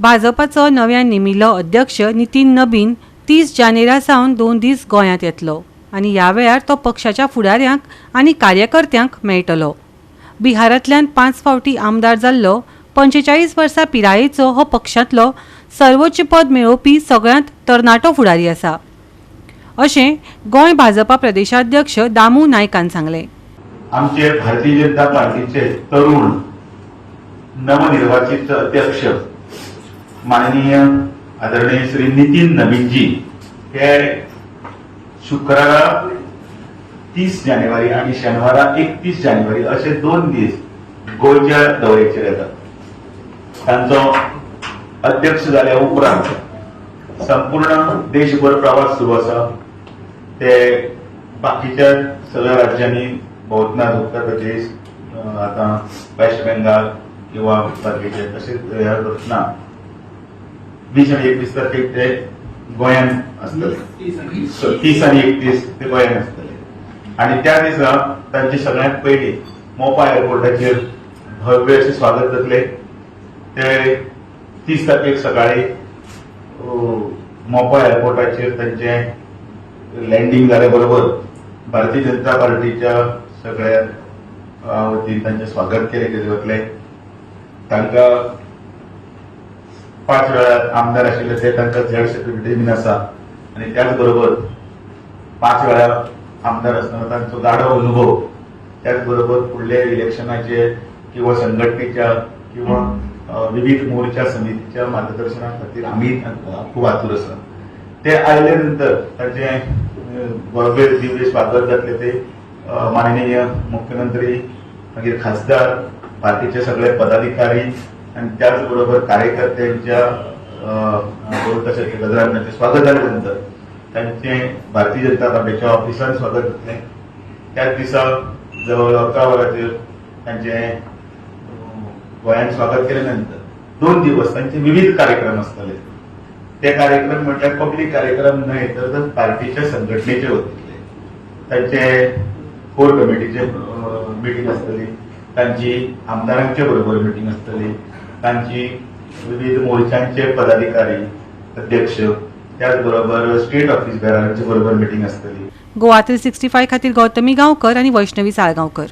भाजपाचो नव्यान नेमिल्लो अध्यक्ष नितीन नबीन 30 जानेरा सावन 2 दीस गोंयांत येतलो आनी ह्या वेळार तो पक्षाच्या फुडाऱ्यांक आनी कार्यकर्त्यांक मेळटलो। बिहारांतल्यान 5 फावटी आमदार जाल्लो 45 वर्सां पिरायेचो हो पक्षांतलो सर्वोच्च पद मेळोवपी सगळ्यांत तरणाटो फुडारी आसा अशें गोंय भाजपा प्रदेशाध्यक्ष दामू नायकान सांगलें। आमचे भारतीय जनता पार्टीचे तरुण नवनिर्वाचित अध्यक्ष माननीय आदरणीय श्री नितीन नबीनजी हे शुक्रारा 30 जानेवारी आणि शनिवारा 31 जानेवारी असे 2 दीस गोंयच्या दौऱ्याचेर येतात। तांचो अध्यक्ष जाल्या उपरांत संपूर्ण देशभर प्रवास सुरू आसा। ते बाकीच्या सगळ्या राज्यांनी भोंवतनात उत्तर प्रदेश आता वेस्ट बेंगाल किंवा बाकीचे तसेच करतना 20 आणि 21 तारखेक ते गोंयांत आसतले। 30 आणि 31 ते गोंयांत आसतले आणि त्या दिसा तांचे सगळ्यात पयलीं मोपा एअरपोर्टाचेर भव्य अशें स्वागत जातले। ते 30 तारखेक सकाळी मोपा एअरपोर्टाचेर तांचे लँडिंग जाले बरोबर भारतीय जनता पार्टीच्या सगळ्या वतीन तांचे स्वागत केले वतले। तांकां 5 वेळा आमदार आशिल्ले ते तांकां झेड सेक्रेटरी बीन आसा आनी त्याच बरोबर 5 वेळा आमदार आसतना तांचो गाढव अनुभव, त्याच बरोबर फुडले इलेक्शनाचे किंवा संघटनेच्या किंवा विविध मोर्चा समितीच्या मार्गदर्शना खातीर आमी खूब आतुर आसा। ते आयले नंतर तांचे भव्य दिव्य स्वागत जातले ते माननीय मुख्यमंत्री मागीर खासदार पार्टीचे सगळे पदाधिकारी आणि त्याचबरोबर कार्यकर्त्यांच्या गजरांत स्वागत झाल्यानंतर त्यांचे भारतीय जनता पार्टीच्या ऑफिसांत स्वागत जातले। त्याच दिसा जवळ 11 वरांचेर त्यांचे गोंयांत स्वागत केल्यानंतर 2 दिवस त्यांचे विविध कार्यक्रम आसतले। ते कार्यक्रम म्हटल्यार पब्लीक कार्यक्रम न्हय तर पार्टीच्या संघटनेचे वतले। त्यांचे कोर कमिटीचे मिटींग आसतली, तांची आमदारांचे बरोबर मिटींग आसतली, तांची विविध मोर्चांचे पदाधिकारी अध्यक्ष त्याच बरोबर स्टेट ऑफिस बेरारांचे बरोबर मिटींग आसतली। गोवा 365 खातीर गौतमी गांवकर आनी वैष्णवी साळगांवकर।